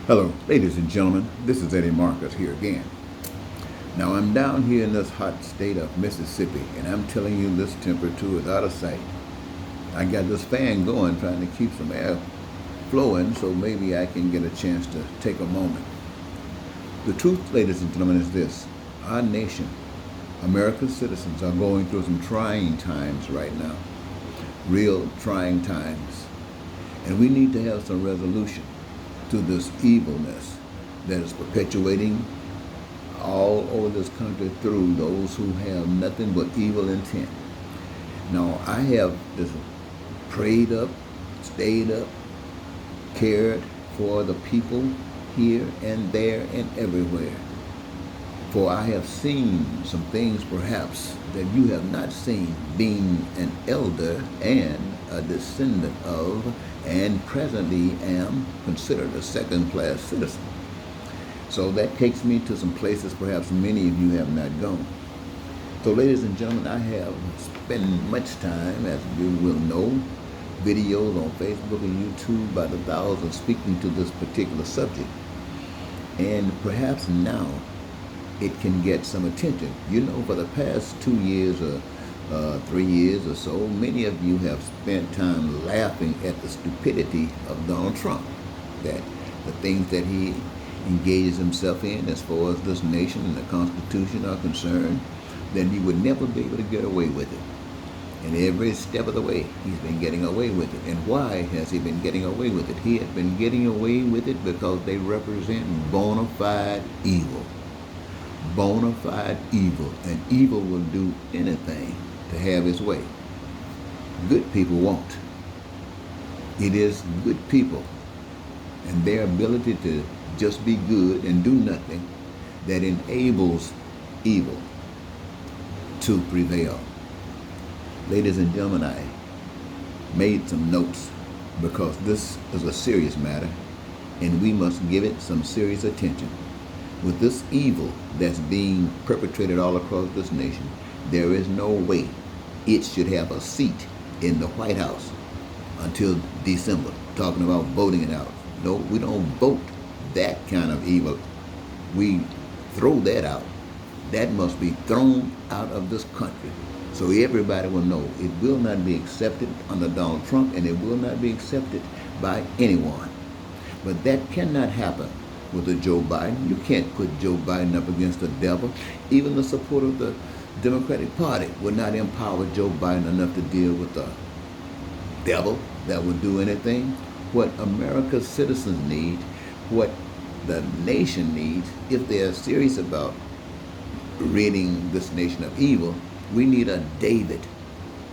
Hello, ladies and gentlemen. This is Eddie Marcus here again. Now, I'm down here in this hot state of Mississippi, and I'm telling you, this temperature is out of sight. I got this fan going, trying to keep some air flowing, so maybe I can get a chance to take a moment. The truth, ladies and gentlemen, is this. Our nation, America's citizens, are going through some trying times right now. Real trying times. And we need to have some resolution to this evilness that is perpetuating all over this country through those who have nothing but evil intent. Now, I have just prayed up, stayed up, cared for the people here and there and everywhere. For I have seen some things perhaps that you have not seen, being an elder and a descendant of, and presently am considered a second-class citizen. So that takes me to some places perhaps many of you have not gone. So, ladies and gentlemen, I have spent much time, as you will know, videos on Facebook and YouTube by the thousands speaking to this particular subject. And perhaps now it can get some attention. You know, for the past 2 years or 3 years or so, many of you have spent time laughing at the stupidity of Donald Trump, that the things that he engages himself in as far as this nation and the Constitution are concerned, then he would never be able to get away with it. And every step of the way, he's been getting away with it. And why has he been getting away with it? He has been getting away with it because they represent bona fide evil. Bona fide evil. And evil will do anything to have its way. Good people won't. It is good people and their ability to just be good and do nothing that enables evil to prevail. Ladies and gentlemen, I made some notes because this is a serious matter and we must give it some serious attention. With this evil that's being perpetrated all across this nation, there is no way it should have a seat in the White House until December, talking about voting it out. No, we don't vote that kind of evil. We throw that out. That must be thrown out of this country. So everybody will know it will not be accepted under Donald Trump, and it will not be accepted by anyone. But that cannot happen with a Joe Biden. You can't put Joe Biden up against the devil. Even the support of the Democratic Party would not empower Joe Biden enough to deal with the devil that would do anything. What America's citizens need, what the nation needs, if they are serious about ridding this nation of evil, we need a David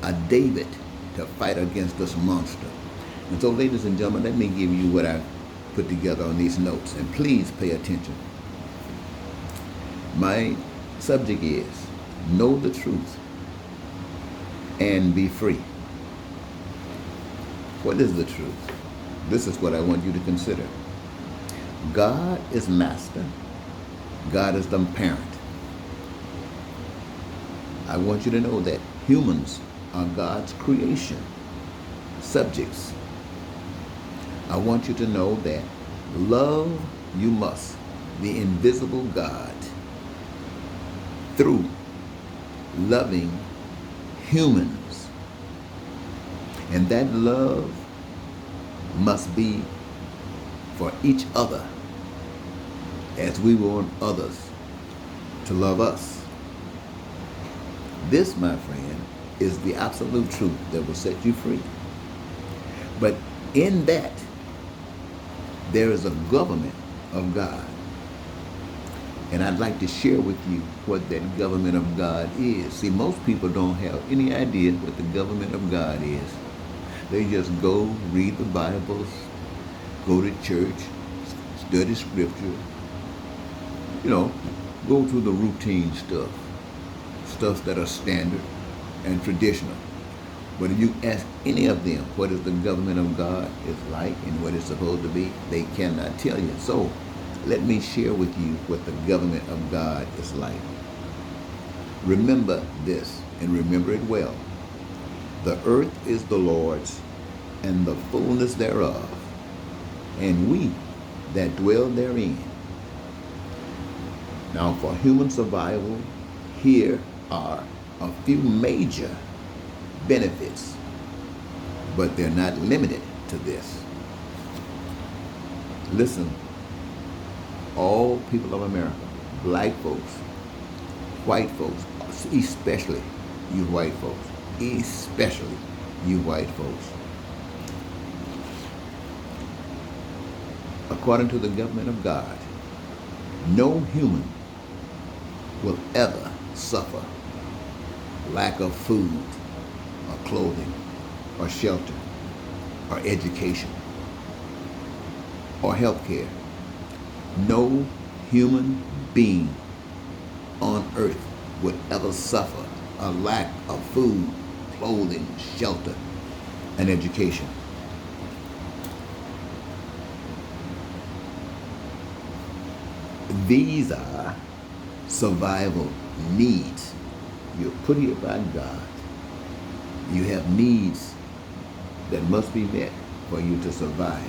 to fight against this monster. And so, ladies and gentlemen, let me give you what I put together on these notes, and please pay attention. My subject is know the truth and be free. What is the truth? This is what I want you to consider. God is master. God is the parent. I want you to know that humans are God's creation, subjects. I want you to know that love you must the invisible God through loving humans. And that love must be for each other as we want others to love us. This, my friend, is the absolute truth that will set you free. But in that, there is a government of God. And I'd like to share with you what that government of God is. See, most people don't have any idea what the government of God is. They just go read the Bibles, go to church, study scripture, go through the routine stuff that are standard and traditional. But if you ask any of them what is the government of God is like and what it's supposed to be, they cannot tell you. So let me share with you what the government of God is like. Remember this, and remember it well. The earth is the Lord's, and the fullness thereof, and we that dwell therein. Now, for human survival, here are a few major benefits, but they're not limited to this. Listen, all people of America, black folks, white folks, especially you white folks, especially you white folks. According to the government of God, no human will ever suffer lack of food or clothing or shelter or education or health care. No human being on earth would ever suffer a lack of food, clothing, shelter, and education. These are survival needs. You're put here by God. You have needs that must be met for you to survive.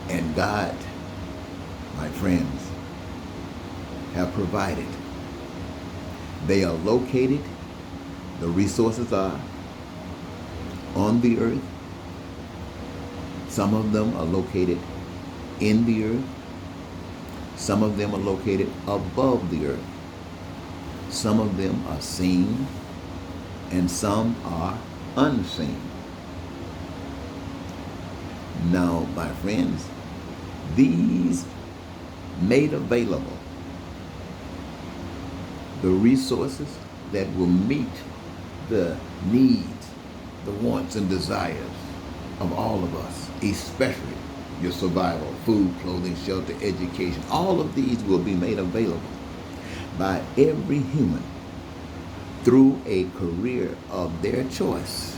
And God, my friends, have provided. They are located, the resources are on the earth. Some of them are located in the earth. Some of them are located above the earth. Some of them are seen, and some are unseen. Now, my friends, these made available the resources that will meet the needs, the wants and desires of all of us, especially your survival, food, clothing, shelter, education. All of these will be made available by every human through a career of their choice.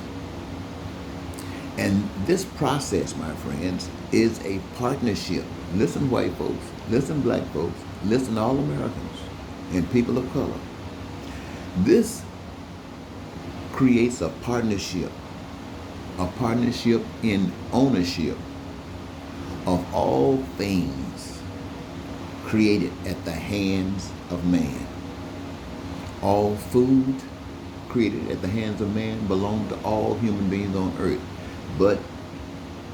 And this process, my friends, is a partnership. Listen, white folks, listen, black folks, listen, all Americans and people of color. This creates a partnership in ownership of all things created at the hands of man. All food created at the hands of man belong to all human beings on earth. But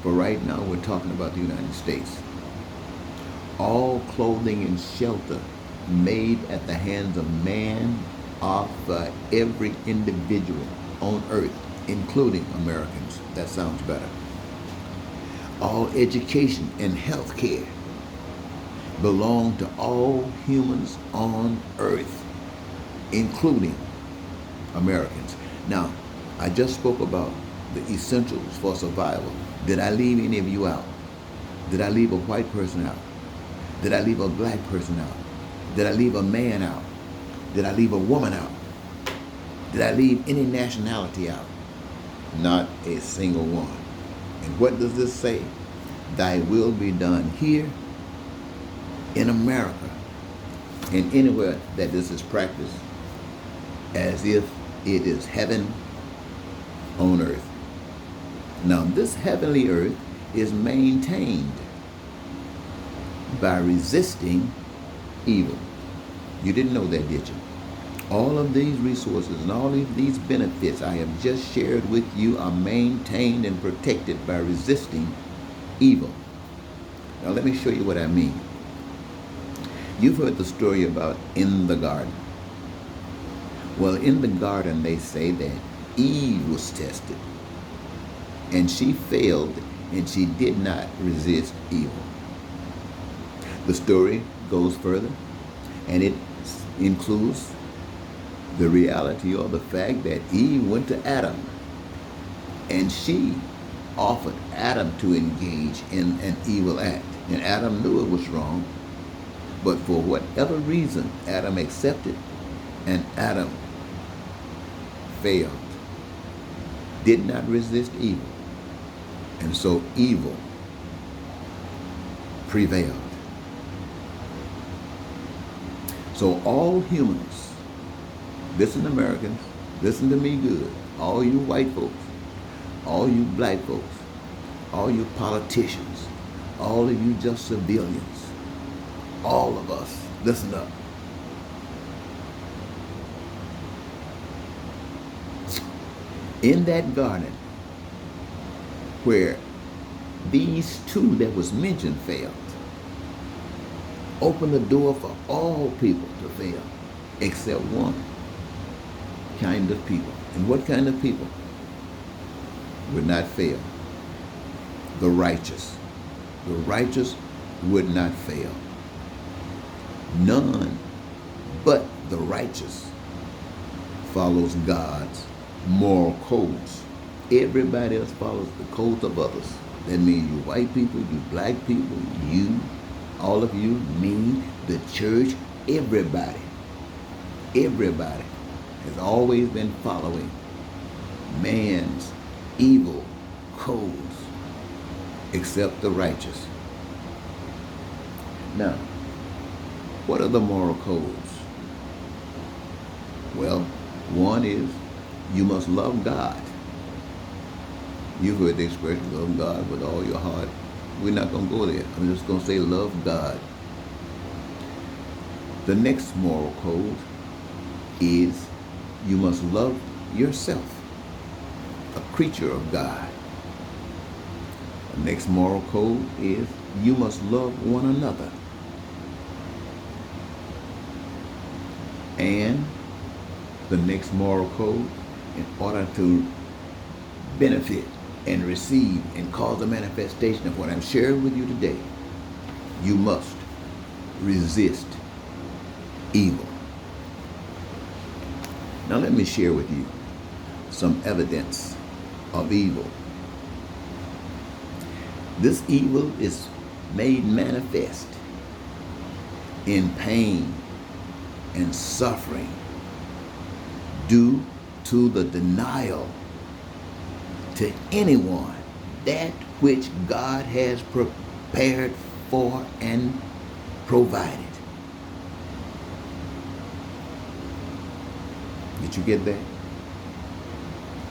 for right now, we're talking about the United States. All clothing and shelter made at the hands of man are for every individual on earth, including Americans. That sounds better. All education and health care belong to all humans on earth, including Americans. Now, I just spoke about the essentials for survival. Did I leave any of you out? Did I leave a white person out? Did I leave a black person out? Did I leave a man out? Did I leave a woman out? Did I leave any nationality out? Not a single one. And what does this say? Thy will be done here in America and anywhere that this is practiced, as if it is heaven on earth. Now, this heavenly earth is maintained by resisting evil. You didn't know that, did you? All of these resources and all of these benefits I have just shared with you are maintained and protected by resisting evil. Now, let me show you what I mean. You've heard the story about in the garden. Well, in the garden, they say that Eve was tested, and she failed, and she did not resist evil. The story goes further, and it includes the reality or the fact that Eve went to Adam, and she offered Adam to engage in an evil act. And Adam knew it was wrong, but for whatever reason, Adam accepted, and Adam failed, did not resist evil. And so evil prevailed. So all humans, listen Americans, listen to me good, all you white folks, all you black folks, all you politicians, all of you just civilians, all of us, listen up. In that garden where these two that was mentioned failed, open the door for all people to fail, except one kind of people. And what kind of people would not fail? The righteous. The righteous would not fail. None but the righteous follows God's moral codes. Everybody else follows the codes of others. That means you white people, you black people, you, all of you, me, the church, everybody has always been following man's evil codes, except the righteous. Now, what are the moral codes? Well, one is you must love God. You've heard the expression, love God with all your heart. We're not going to go there. I'm just going to say love God. The next moral code is you must love yourself, a creature of God. The next moral code is you must love one another. And the next moral code, in order to benefit and receive and cause the manifestation of what I'm sharing with you today, you must resist evil. Now let me share with you some evidence of evil. This evil is made manifest in pain and suffering due to the denial to anyone that which God has prepared for and provided. Did you get that?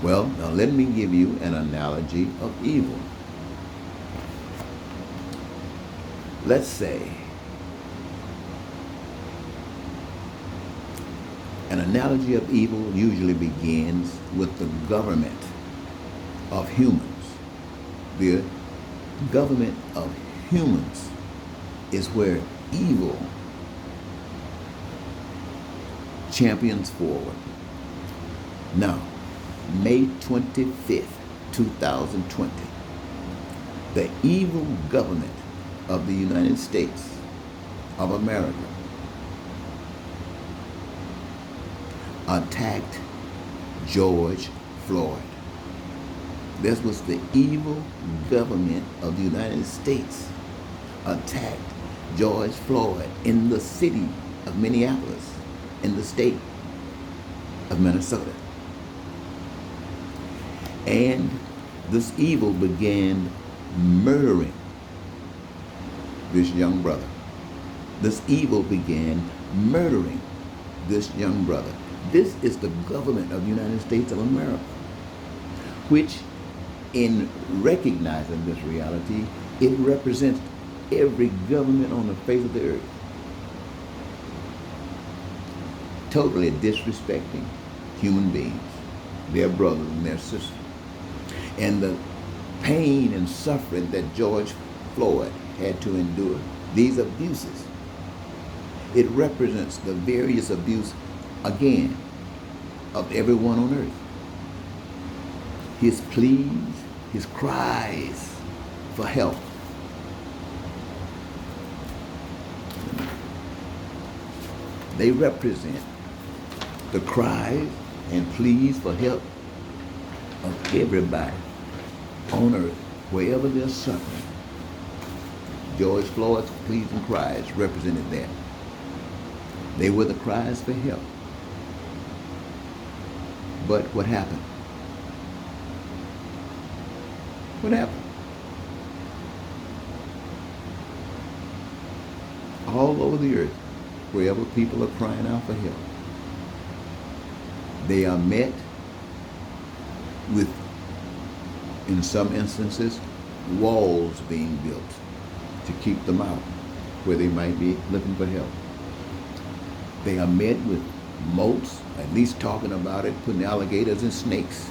Well, now let me give you an analogy of evil. Let's say an analogy of evil usually begins with the government of humans. The government of humans is where evil champions forward. Now, May 25th, 2020, the evil government of the United States of America attacked George Floyd. This was the evil government of the United States attacked George Floyd in the city of Minneapolis, in the state of Minnesota. And this evil began murdering this young brother. This evil began murdering this young brother. This is the government of the United States of America, which, in recognizing this reality, it represents every government on the face of the earth, totally disrespecting human beings, their brothers and their sisters. And the pain and suffering that George Floyd had to endure, these abuses, it represents the various abuse, again, of everyone on earth. His pleas, his cries for help. They represent the cries and pleas for help of everybody on earth, wherever they're suffering. George Floyd's pleas and cries represented that. They were the cries for help. But what happened? What happened? All over the earth, wherever people are crying out for help, they are met with, in some instances, walls being built keep them out where they might be looking for help. They are met with moats, at least talking about it, putting alligators and snakes.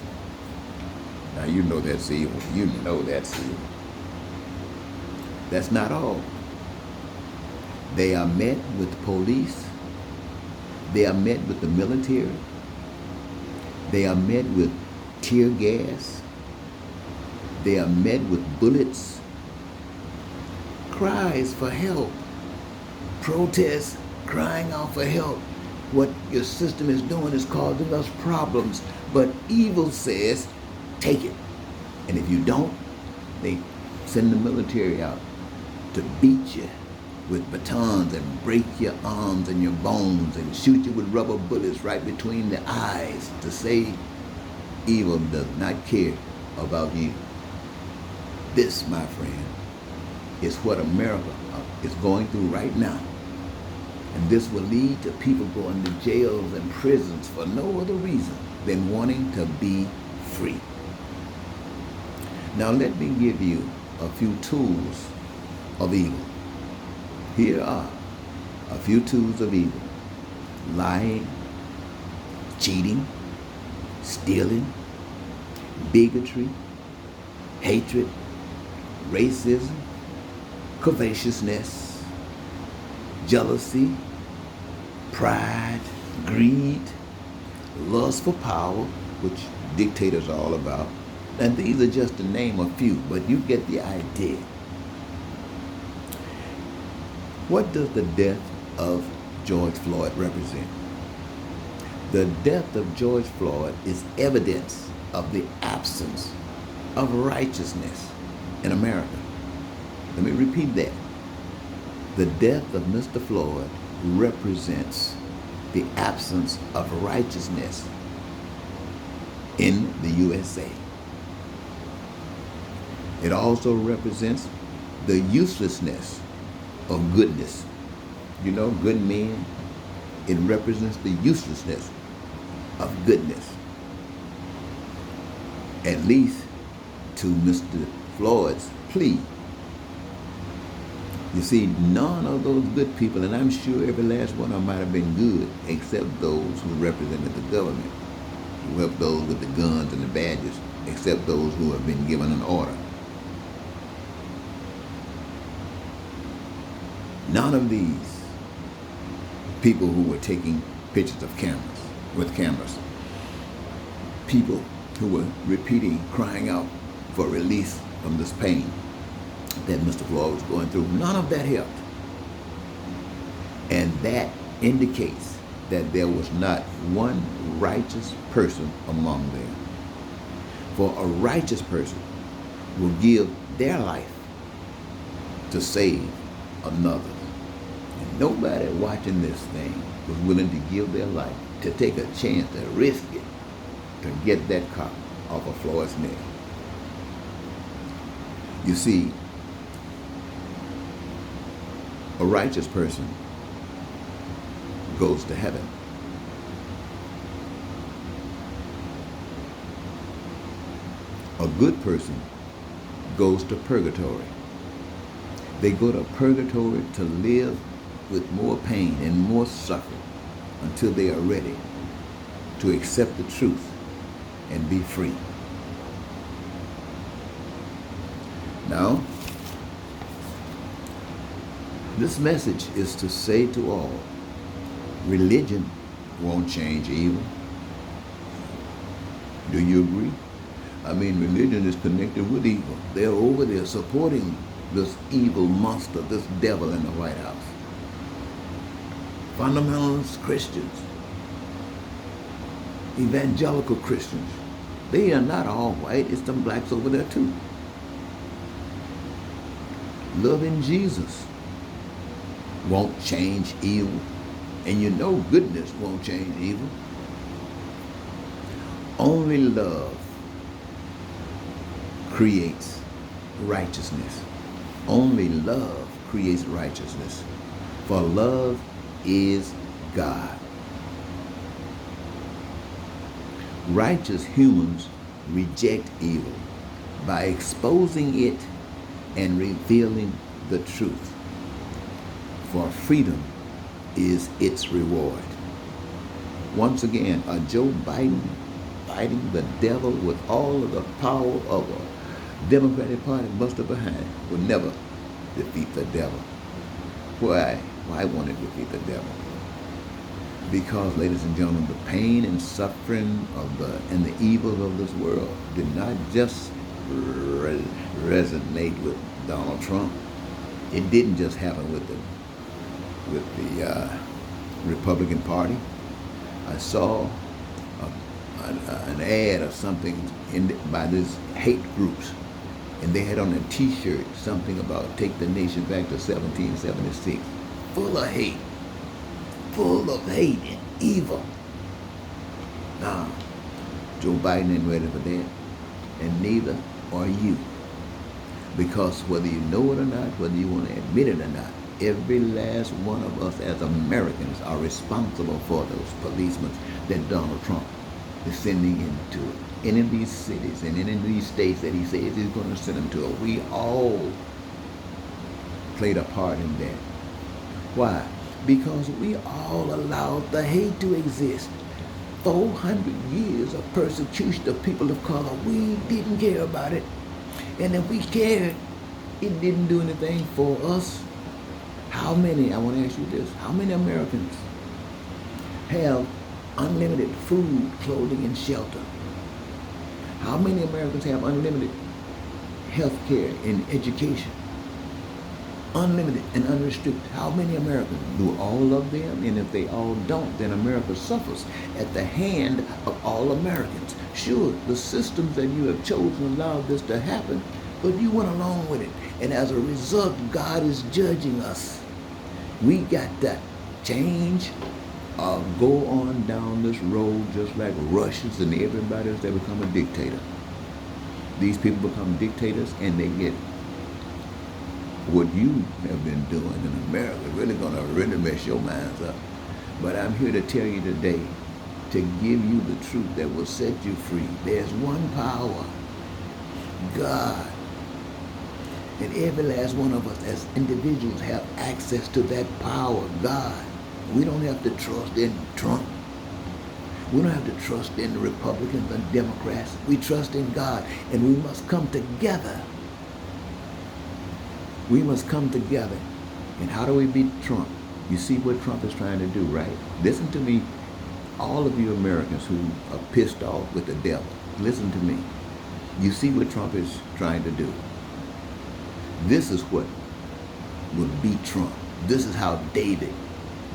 Now you know that's evil. You know that's evil. That's not all. They are met with police. They are met with the military. They are met with tear gas. They are met with bullets. Cries for help. Protests, crying out for help. What your system is doing is causing us problems. But evil says, take it. And if you don't, they send the military out to beat you with batons and break your arms and your bones and shoot you with rubber bullets right between the eyes to say evil does not care about you. This, my friend, is what America is going through right now. And this will lead to people going to jails and prisons for no other reason than wanting to be free. Now let me give you a few tools of evil. Here are a few tools of evil: lying, cheating, stealing, bigotry, hatred, racism, covetousness, jealousy, pride, greed, lust for power, which dictators are all about. And these are just to name a few, but you get the idea. What does the death of George Floyd represent? The death of George Floyd is evidence of the absence of righteousness in America. Let me repeat that. The death of Mr. Floyd represents the absence of righteousness in the USA. It also represents the uselessness of goodness. You know, good men, it represents the uselessness of goodness. At least to Mr. Floyd's plea. You see, none of those good people, and I'm sure every last one of them might have been good, except those who represented the government, who helped those with the guns and the badges, except those who have been given an order. None of these people who were taking pictures of cameras, people who were repeating, crying out for release from this pain that Mr. Floyd was going through, none of that helped. And that indicates that there was not one righteous person among them. For a righteous person will give their life to save another. And nobody watching this thing was willing to give their life, to take a chance, to risk it, to get that cop off of Floyd's neck. You see, a righteous person goes to heaven. A good person goes to purgatory. They go to purgatory to live with more pain and more suffering until they are ready to accept the truth and be free. Now, this message is to say to all, religion won't change evil. Do you agree? I mean, religion is connected with evil. They're over there supporting this evil monster, this devil in the White House. Fundamentalist Christians, evangelical Christians, they are not all white. It's some blacks over there too. Loving Jesus won't change evil. And you know goodness won't change evil. Only love creates righteousness. Only love creates righteousness. For love is God. Righteous humans reject evil by exposing it and revealing the truth, for freedom is its reward. Once again, a Joe Biden fighting the devil with all of the power of a Democratic Party buster behind will never defeat the devil. Why? Why won't it defeat the devil? Because, ladies and gentlemen, the pain and suffering and the evil of this world did not just resonate with Donald Trump. It didn't just happen with the Republican Party. I saw an ad or something by these hate groups, and they had on a T-shirt something about "Take the nation back to 1776," full of hate and evil. Now, Joe Biden ain't ready for that, and neither are you. Because whether you know it or not, whether you want to admit it or not, every last one of us as Americans are responsible for those policemen that Donald Trump is sending into any of these cities and any of these states that he says he's going to send them to. We all played a part in that. Why? Because we all allowed the hate to exist. 400 years of persecution of people of color. We didn't care about it. And if we cared, it didn't do anything for us. How many, I want to ask you this, how many Americans have unlimited food, clothing, and shelter? How many Americans have unlimited health care and education? Unlimited and unrestricted. How many Americans? Do all of them? And if they all don't, then America suffers at the hand of all Americans. Sure, the systems that you have chosen allowed this to happen, but you went along with it. And as a result, God is judging us. We got to change or go on down this road just like Russians and everybody else that become a dictator. These people become dictators and they get what you have been doing in America really gonna really mess your minds up. But I'm here to tell you today, to give you the truth that will set you free. There's one power, God. And every last one of us as individuals have access to that power, God. We don't have to trust in Trump. We don't have to trust in the Republicans and Democrats. We trust in God, and we must come together. We must come together. And how do we beat Trump? You see what Trump is trying to do, right? Listen to me, all of you Americans who are pissed off with the devil. Listen to me. You see what Trump is trying to do. This is what would beat Trump. This is how David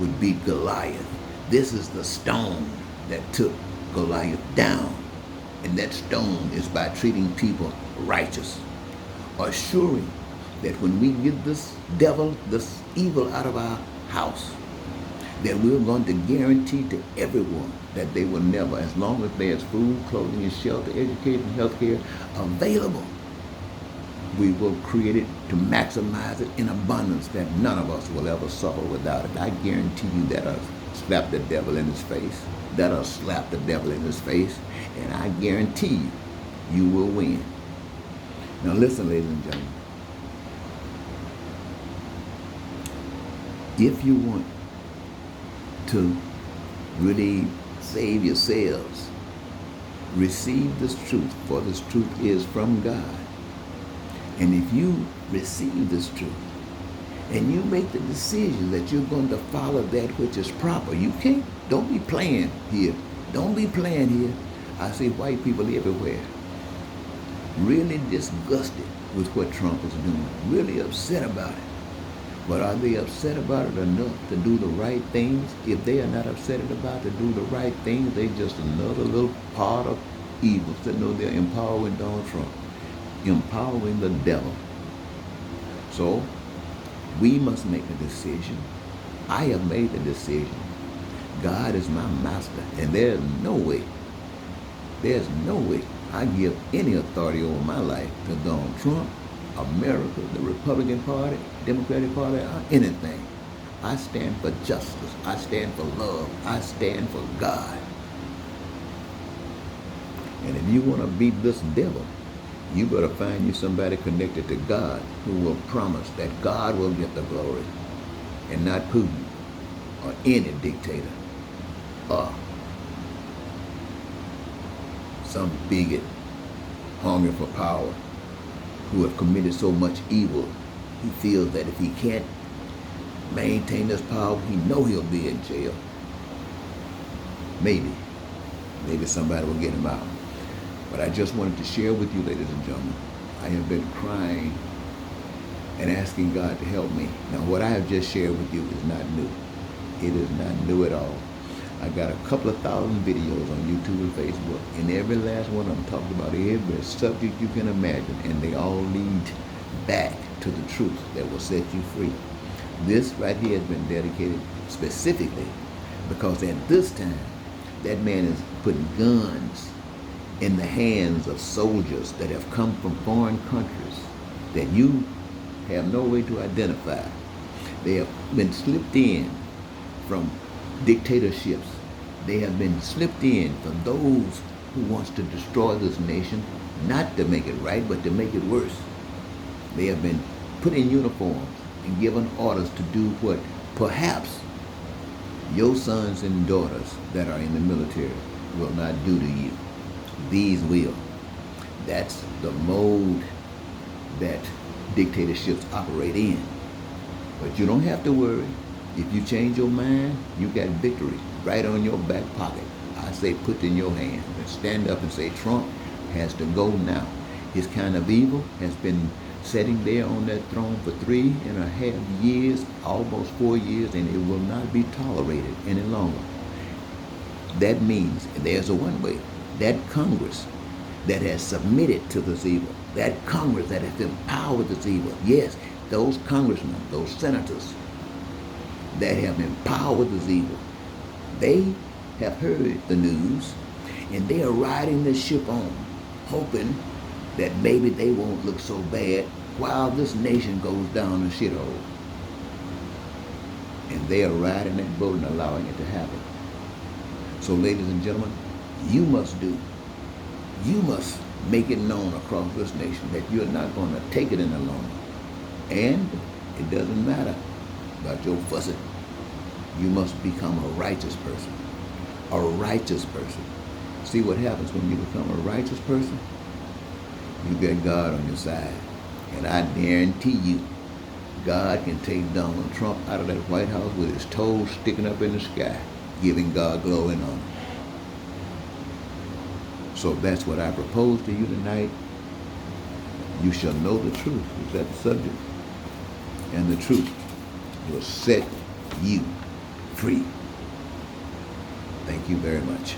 would beat Goliath. This is the stone that took Goliath down. And that stone is by treating people righteous, assuring that when we get this devil, this evil out of our house, that we're going to guarantee to everyone that they will never, as long as there's food, clothing, and shelter, education, health care available, we will create it to maximize it in abundance that none of us will ever suffer without it. I guarantee you that'll slap the devil in his face. That'll slap the devil in his face. And I guarantee you, you will win. Now listen, ladies and gentlemen. If you want to really save yourselves, receive this truth, for this truth is from God. And if you receive this truth and you make the decision that you're going to follow that which is proper, don't be playing here. Don't be playing here. I see white people everywhere really disgusted with what Trump is doing, really upset about it. But are they upset about it enough to do the right things? If they are not upset about to do the right things, they just another little part of evil. So know they're empowering Donald Trump, empowering the devil. So we must make a decision. I have made the decision. God is my master, and there's no way I give any authority over my life to Donald Trump, America, the Republican Party, Democratic Party, or anything. I stand for justice. I stand for love. I stand for God. And if you want to beat this devil, You better find you somebody connected to God who will promise that God will get the glory and not Putin or any dictator or some bigot hungry for power who have committed so much evil. He feels that if he can't maintain this power, he know he'll be in jail. Maybe somebody will get him out. But I just wanted to share with you, ladies and gentlemen, I have been crying and asking God to help me. Now, what I have just shared with you is not new. It is not new at all. I got a couple of thousand videos on YouTube and Facebook, and every last one of them talked about every subject you can imagine, and they all lead back to the truth that will set you free. This right here has been dedicated specifically because at this time, that man is putting guns in the hands of soldiers that have come from foreign countries that you have no way to identify. They have been slipped in from dictatorships. They have been slipped in from those who wants to destroy this nation, not to make it right, but to make it worse. They have been put in uniforms and given orders to do what perhaps your sons and daughters that are in the military will not do to you. These will. That's the mode that dictatorships operate in. But you don't have to worry. If you change your mind, you got victory right on your back pocket. I say put it in your hand and stand up and say Trump has to go now. His kind of evil has been sitting there on that throne for 3.5 years, almost 4 years, and it will not be tolerated any longer. That means, and there's a one way, that Congress that has submitted to this evil, that Congress that has empowered this evil, yes, those congressmen, those senators that have empowered this evil, they have heard the news and they are riding this ship on, hoping that maybe they won't look so bad while this nation goes down a shithole. And they are riding that boat and allowing it to happen. So, ladies and gentlemen, you must make it known across this nation that you're not going to take it any longer. And it doesn't matter about your fussing. You must become a righteous person. A righteous person. See what happens when you become a righteous person? You got God on your side. And I guarantee you, God can take Donald Trump out of that White House with his toes sticking up in the sky, giving God glory and honor. So that's what I propose to you tonight. You shall know the truth. Is that the subject? And the truth will set you free. Thank you very much.